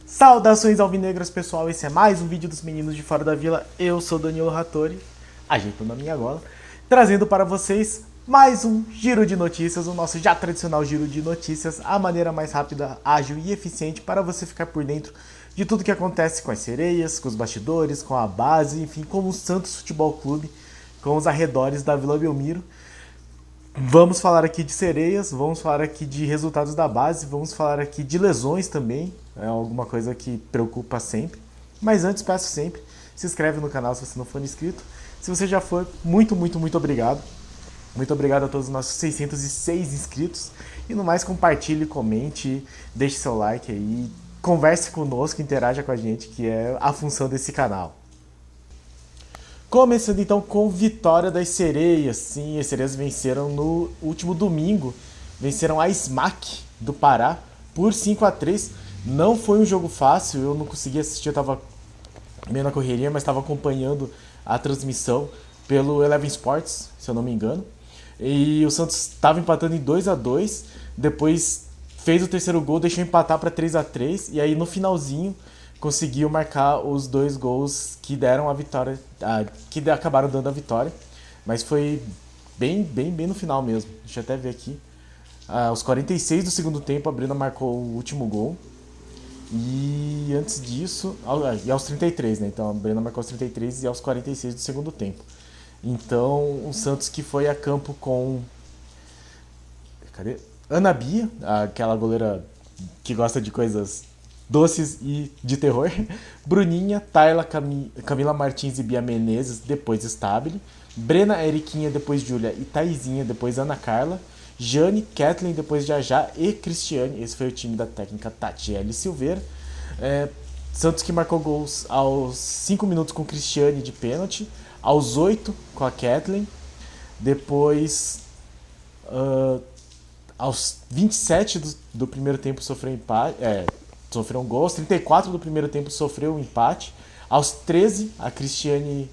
Saudações alvinegras, pessoal, esse é mais um vídeo dos meninos de fora da vila. Eu sou Danilo Rattori, ajeitando a minha gola, trazendo para vocês mais um giro de notícias, o nosso já tradicional giro de notícias, a maneira mais rápida, ágil e eficiente para você ficar por dentro de tudo que acontece com as sereias, com os bastidores, com a base, enfim, com o Santos Futebol Clube, com os arredores da Vila Belmiro. Vamos falar aqui de sereias, vamos falar aqui de resultados da base, vamos falar aqui de lesões também, é alguma coisa que preocupa sempre. Mas antes, peço sempre, se inscreve no canal se você não for inscrito. Se você já for, muito obrigado. Muito obrigado a todos os nossos 606 inscritos. E no mais, compartilhe, comente, deixe seu like aí, converse conosco, interaja com a gente, que é a função desse canal. Começando então com vitória das sereias. Sim, as sereias venceram no último domingo. Venceram a SMAC do Pará por 5-3. Não foi um jogo fácil, eu não consegui assistir, eu estava meio na correria, mas estava acompanhando a transmissão pelo Eleven Sports, se eu não me engano. E o Santos estava empatando em 2-2, depois fez o terceiro gol, deixou empatar para 3-3, e aí no finalzinho conseguiu marcar os dois gols que deram a vitória, que acabaram dando a vitória, mas foi bem no final mesmo. Deixa eu até ver aqui. Aos 46 do segundo tempo, a Brena marcou o último gol. E antes disso, e aos 33, né? Então a Brena marcou aos 33 e aos 46 do segundo tempo. Então o Santos que foi a campo com Ana Bia, aquela goleira que gosta de coisas doces e de terror, Bruninha, Tayla, Camila Martins e Bia Menezes, depois Stabile, Brena, Eriquinha, depois Júlia e Taizinha, depois Ana Carla, Jane, Kathleen, depois Jajá e Cristiane. Esse foi o time da técnica Tatiele Silveira. Santos que marcou gols aos 5 minutos com Cristiane de pênalti, aos 8 com a Kathleen, depois aos 27 do primeiro tempo sofreu empate, sofreu um gol, aos 34 do primeiro tempo sofreu um empate, aos 13 a Cristiane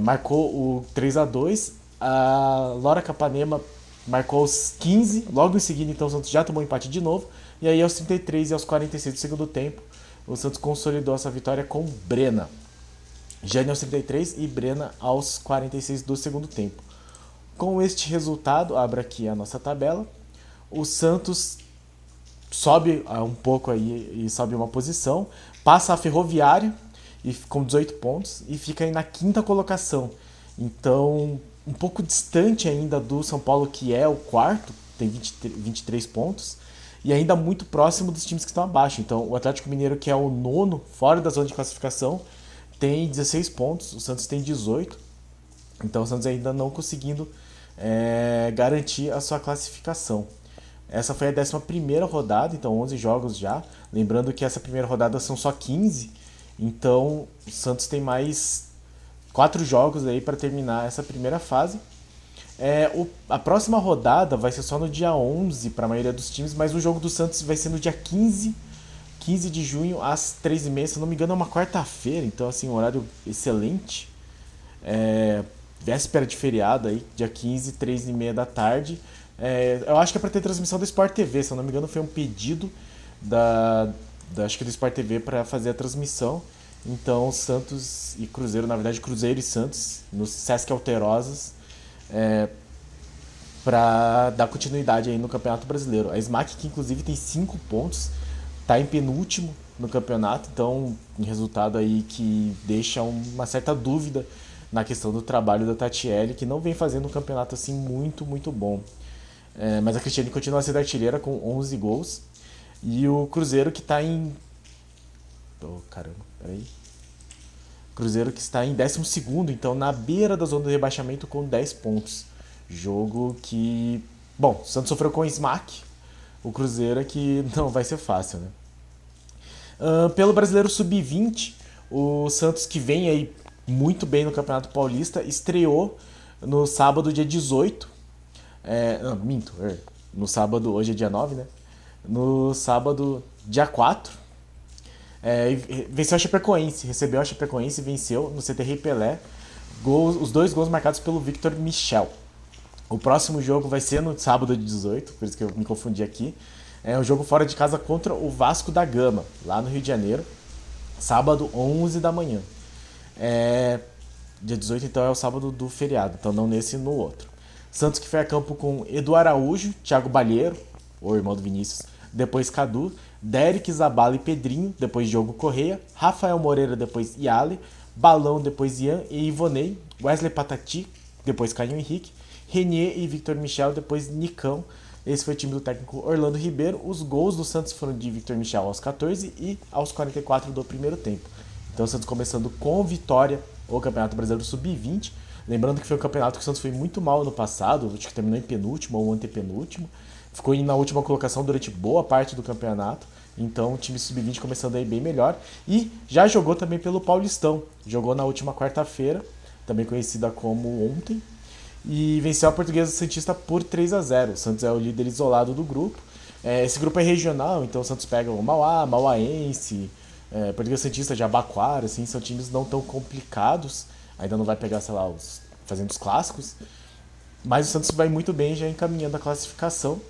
marcou o 3-2, a Laura Capanema marcou aos 15, logo em seguida então o Santos já tomou empate de novo, e aí aos 33 e aos 46 do segundo tempo o Santos consolidou essa vitória com Brena. Jane aos 33 e Brena aos 46 do segundo tempo. Com este resultado, abro aqui a nossa tabela, o Santos sobe um pouco aí e sobe uma posição, passa a Ferroviária com 18 pontos e fica aí na quinta colocação. Então, um pouco distante ainda do São Paulo, que é o quarto, tem 23 pontos, e ainda muito próximo dos times que estão abaixo. Então, o Atlético Mineiro, que é o nono, fora da zona de classificação, tem 16 pontos, o Santos tem 18. Então, o Santos ainda não conseguindo garantir a sua classificação. Essa foi a 11ª rodada, então 11 jogos já. Lembrando que essa primeira rodada são só 15, então o Santos tem mais 4 jogos aí para terminar essa primeira fase. A próxima rodada vai ser só no dia 11 para a maioria dos times, mas o jogo do Santos vai ser no dia 15 de junho, às 3h30. Se eu não me engano, é uma quarta-feira, então assim, um horário excelente. Véspera de feriado aí, dia 15, 3h30 da tarde. Eu acho que é para ter transmissão do Sport TV, se eu não me engano foi um pedido acho que do Sport TV para fazer a transmissão. Então Santos e Cruzeiro, na verdade Cruzeiro e Santos no Sesc Alterosas, para dar continuidade aí no Campeonato Brasileiro. A SMAC, que inclusive tem 5 pontos, está em penúltimo no campeonato, então um resultado aí que deixa uma certa dúvida na questão do trabalho da Tatiele, que não vem fazendo um campeonato assim muito bom. Mas a Cristiane continua sendo artilheira com 11 gols. E o Cruzeiro que está em... Cruzeiro que está em 12º, então na beira da zona do rebaixamento com 10 pontos. Jogo que... Bom, o Santos sofreu com o SMAC. O Cruzeiro é que não vai ser fácil, né? Pelo Brasileiro Sub-20, o Santos, que vem aí muito bem no Campeonato Paulista, estreou no sábado, dia 18. No sábado, hoje é dia 9, né? No sábado, dia 4. Venceu a Chapecoense, recebeu a Chapecoense e venceu no CT Rei Pelé. Os 2 gols marcados pelo Victor Michel. O próximo jogo vai ser no sábado de 18, por isso que eu me confundi aqui. É um jogo fora de casa contra o Vasco da Gama, lá no Rio de Janeiro. Sábado, 11 da manhã. Dia 18, então, é o sábado do feriado, então não nesse e no outro. Santos que foi a campo com Edu Araújo, Thiago Balheiro, o irmão do Vinícius, depois Cadu, Derek, Zabala e Pedrinho, depois Diogo Correia, Rafael Moreira, depois Yali, Balão, depois Ian e Ivonei, Wesley Patati, depois Caio Henrique, Renier e Victor Michel, depois Nicão. Esse foi o time do técnico Orlando Ribeiro. Os gols do Santos foram de Victor Michel aos 14 e aos 44 do primeiro tempo. Então o Santos começando com vitória o Campeonato Brasileiro Sub-20. Lembrando que foi um campeonato que o Santos foi muito mal no passado, acho que terminou em penúltimo ou antepenúltimo. Ficou na última colocação durante boa parte do campeonato. Então o time Sub-20 começando aí bem melhor. E já jogou também pelo Paulistão. Jogou na última quarta-feira, também conhecida como ontem. E venceu a Portuguesa Santista por 3-0. O Santos é o líder isolado do grupo. Esse grupo é regional, então o Santos pega o Mauá, Mauaense, Portuguesa Santista, Jabaquara, assim, são times não tão complicados. Ainda não vai pegar, sei lá, fazendo os clássicos. Mas o Santos vai muito bem já encaminhando a classificação.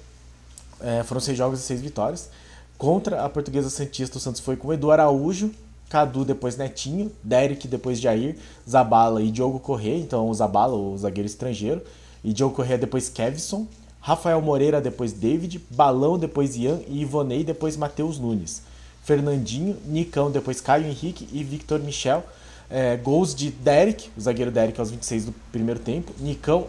Foram 6 jogos e 6 vitórias. Contra a Portuguesa Santista, o Santos foi com Edu Araújo, Cadu, depois Netinho, Derek, depois Jair, Zabala e Diogo Correia, então o Zabala, o zagueiro estrangeiro, e Diogo Correia, depois Kevson, Rafael Moreira, depois David, Balão, depois Ian e Ivonei, depois Matheus Nunes, Fernandinho, Nicão, depois Caio Henrique e Victor Michel. Gols de Derek, o zagueiro Derek aos 26 do primeiro tempo, Nicão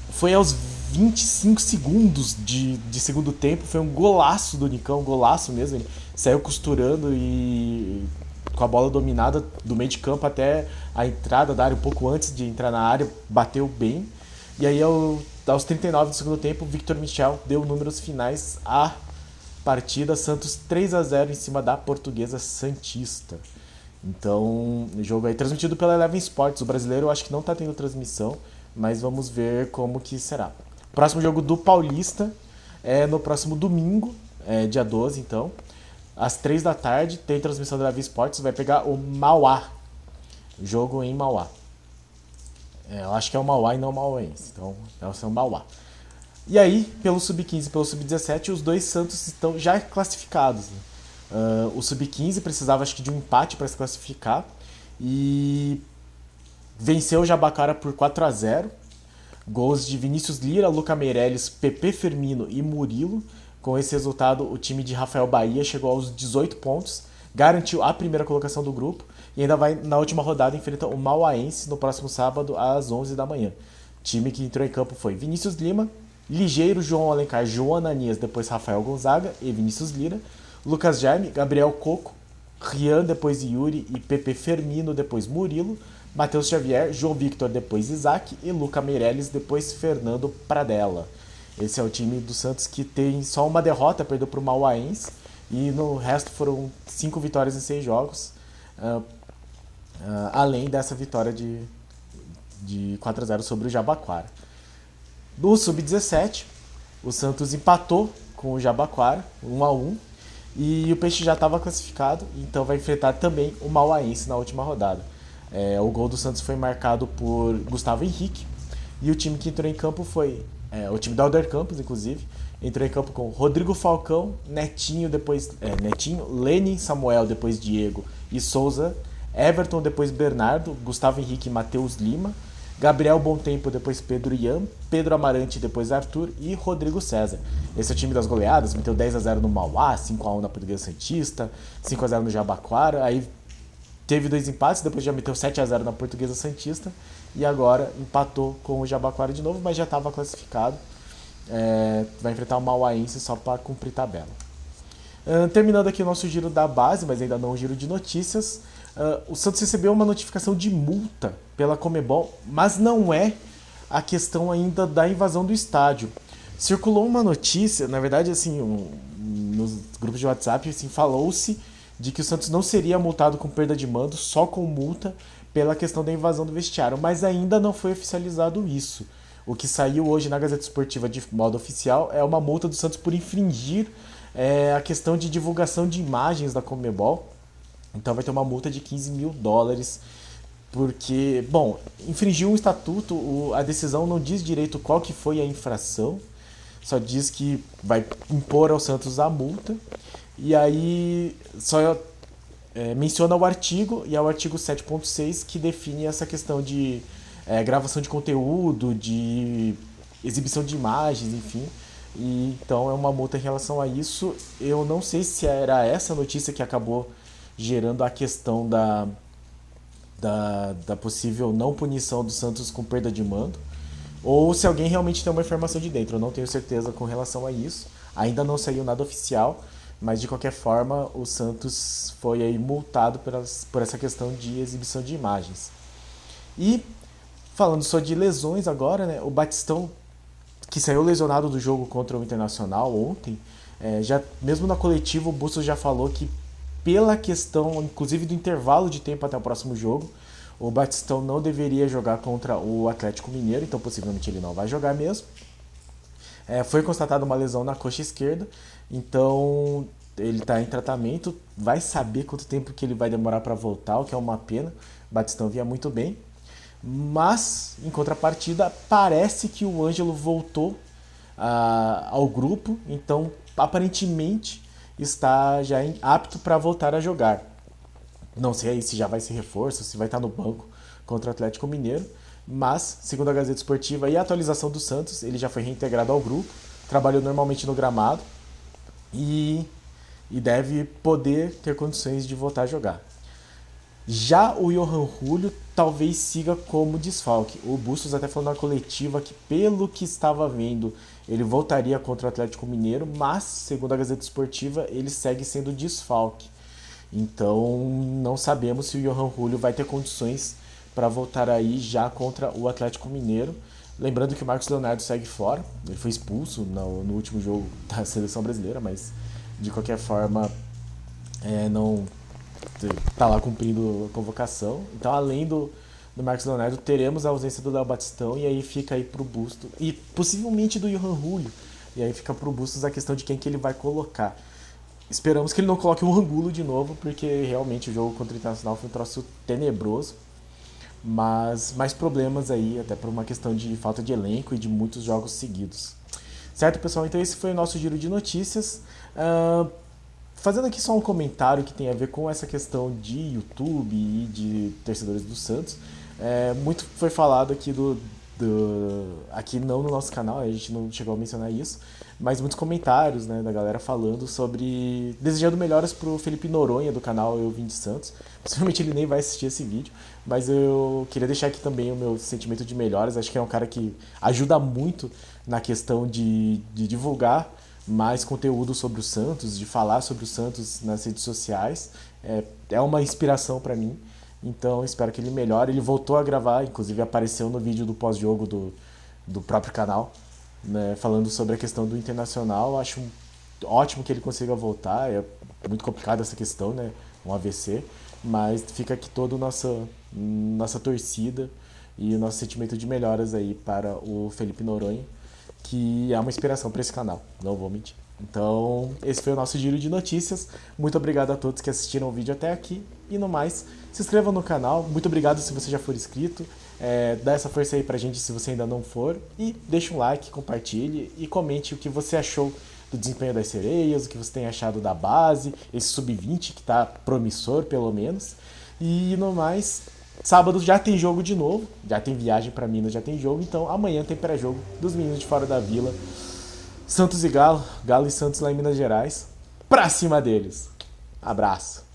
foi aos 25 segundos de segundo tempo, foi um golaço do Nicão, golaço mesmo, ele saiu costurando e com a bola dominada do meio de campo até a entrada da área, um pouco antes de entrar na área, bateu bem. E aí aos 39 do segundo tempo, Victor Michel deu números finais à partida, Santos 3-0 em cima da Portuguesa Santista. Então, o jogo aí transmitido pela Eleven Sports, o brasileiro eu acho que não está tendo transmissão, mas vamos ver como que será. Próximo jogo do Paulista é no próximo domingo, dia 12, então. Às 3 da tarde, tem transmissão da Eleven Sports, vai pegar o Mauá. Jogo em Mauá. Eu acho que é o Mauá e não o Mauense, então deve ser o Mauá. E aí, pelo Sub-15 e pelo Sub-17, os dois Santos estão já classificados. Né? O Sub-15 precisava, acho que, de um empate para se classificar. E venceu o Jabaquara por 4-0. Gols de Vinícius Lira, Luca Meirelles, Pepe Firmino e Murilo. Com esse resultado, o time de Rafael Bahia chegou aos 18 pontos, garantiu a primeira colocação do grupo e ainda vai, na última rodada, enfrentar o Mauaense no próximo sábado, às 11 da manhã. O time que entrou em campo foi Vinícius Lima, Ligeiro, João Alencar, João Ananias, depois Rafael Gonzaga e Vinícius Lira, Lucas Jaime, Gabriel Coco, Rian, depois Yuri e Pepe Firmino, depois Murilo, Matheus Xavier, João Victor, depois Isaac e Luca Meirelles, depois Fernando Pradella. Esse é o time do Santos que tem só uma derrota, perdeu para o Mauaense, e no resto foram 5 vitórias em 6 jogos, além dessa vitória de 4-0 sobre o Jabaquara. No Sub-17, o Santos empatou com o Jabaquara, 1-1, e o Peixe já estava classificado, então vai enfrentar também o Mauaense na última rodada. O gol do Santos foi marcado por Gustavo Henrique, e o time que entrou em campo foi o time da Alder Campos, inclusive, entrou em campo com Rodrigo Falcão, Netinho, depois Netinho, Lenin, Samuel, depois Diego e Souza, Everton, depois Bernardo, Gustavo Henrique e Matheus Lima, Gabriel Bontempo, depois Pedro Ian, Pedro Amarante, depois Arthur e Rodrigo César. Esse é o time das goleadas, meteu 10-0 no Mauá, 5-1 na Portuguesa Santista, 5-0 no Jabaquara, aí teve 2 empates, depois já meteu 7-0 na Portuguesa Santista e agora empatou com o Jabaquara de novo, mas já estava classificado. Vai enfrentar o Mauaense só para cumprir tabela. Terminando aqui o nosso giro da base, mas ainda não o giro de notícias, o Santos recebeu uma notificação de multa pela Conmebol, mas não é a questão ainda da invasão do estádio. Circulou uma notícia, na verdade, assim, nos grupos de WhatsApp, assim, falou-se de que o Santos não seria multado com perda de mando, só com multa pela questão da invasão do vestiário, mas ainda não foi oficializado isso. O que saiu hoje na Gazeta Esportiva de modo oficial é uma multa do Santos por infringir a questão de divulgação de imagens da Conmebol. Então vai ter uma multa de $15 mil porque, bom, infringiu um estatuto, a decisão não diz direito qual que foi a infração, só diz que vai impor ao Santos a multa, e aí só menciona o artigo, e é o artigo 7.6 que define essa questão de gravação de conteúdo, de exibição de imagens, enfim. E, então é uma multa em relação a isso. Eu não sei se era essa notícia que acabou gerando a questão da possível não punição do Santos com perda de mando, ou se alguém realmente tem uma informação de dentro. Eu não tenho certeza com relação a isso. Ainda não saiu nada oficial, mas de qualquer forma o Santos foi aí multado por essa questão de exibição de imagens. E falando só de lesões agora, né, o Batistão, que saiu lesionado do jogo contra o Internacional ontem, já mesmo na coletiva o Bustos já falou que pela questão, inclusive do intervalo de tempo até o próximo jogo, o Batistão não deveria jogar contra o Atlético Mineiro, então possivelmente ele não vai jogar mesmo. Foi constatada uma lesão na coxa esquerda, então ele está em tratamento, vai saber quanto tempo que ele vai demorar para voltar, o que é uma pena. O Batistão vinha muito bem, mas em contrapartida parece que o Ângelo voltou ao grupo, então aparentemente está já apto para voltar a jogar. Não sei aí se já vai ser reforço, se vai estar no banco contra o Atlético Mineiro, mas, segundo a Gazeta Esportiva e a atualização do Santos, ele já foi reintegrado ao grupo, trabalhou normalmente no gramado e deve poder ter condições de voltar a jogar. Já o Johan Julio talvez siga como desfalque. O Bustos até falou na coletiva que, pelo que estava vendo, ele voltaria contra o Atlético Mineiro, mas, segundo a Gazeta Esportiva, ele segue sendo desfalque. Então, não sabemos se o Johan Julio vai ter condições para voltar aí já contra o Atlético Mineiro. Lembrando que o Marcos Leonardo segue fora, ele foi expulso no último jogo da Seleção Brasileira, mas de qualquer forma não está lá cumprindo a convocação. Então, além do Marcos Leonardo, teremos a ausência do Léo Batistão, e aí fica aí pro Bustos, e possivelmente do Johan Julio, e aí fica pro Bustos a questão de quem que ele vai colocar. Esperamos que ele não coloque o Angulo de novo, porque realmente o jogo contra o Internacional foi um troço tenebroso, mas mais problemas aí, até por uma questão de falta de elenco e de muitos jogos seguidos. Certo, pessoal? Então esse foi o nosso giro de notícias. Fazendo aqui só um comentário que tem a ver com essa questão de YouTube e de torcedores do Santos. Muito foi falado aqui aqui não no nosso canal, a gente não chegou a mencionar isso, mas muitos comentários, né, da galera falando sobre, desejando melhoras pro Felipe Noronha do canal Eu Vim de Santos. Possivelmente ele nem vai assistir esse vídeo, mas eu queria deixar aqui também o meu sentimento de melhoras. Acho que é um cara que ajuda muito na questão de divulgar mais conteúdo sobre o Santos, de falar sobre o Santos nas redes sociais. É uma inspiração para mim, então espero que ele melhore. Ele voltou a gravar, inclusive apareceu no vídeo do pós-jogo do próprio canal, né, falando sobre a questão do Internacional. Acho ótimo que ele consiga voltar, é muito complicado essa questão, né, um AVC, mas fica aqui toda a nossa torcida e o nosso sentimento de melhoras aí para o Felipe Noronha, que é uma inspiração para esse canal, não vou mentir. Então, esse foi o nosso giro de notícias. Muito obrigado a todos que assistiram o vídeo até aqui. E no mais, se inscreva no canal. Muito obrigado se você já for inscrito. Dá essa força aí pra gente se você ainda não for. E deixa um like, compartilhe e comente o que você achou do desempenho das sereias, o que você tem achado da base, esse sub-20 que tá promissor, pelo menos. E no mais, sábado já tem jogo de novo, já tem viagem para Minas, já tem jogo, então amanhã tem pré-jogo dos meninos de Fora da Vila. Santos e Galo, Galo e Santos lá em Minas Gerais. Pra cima deles. Abraço.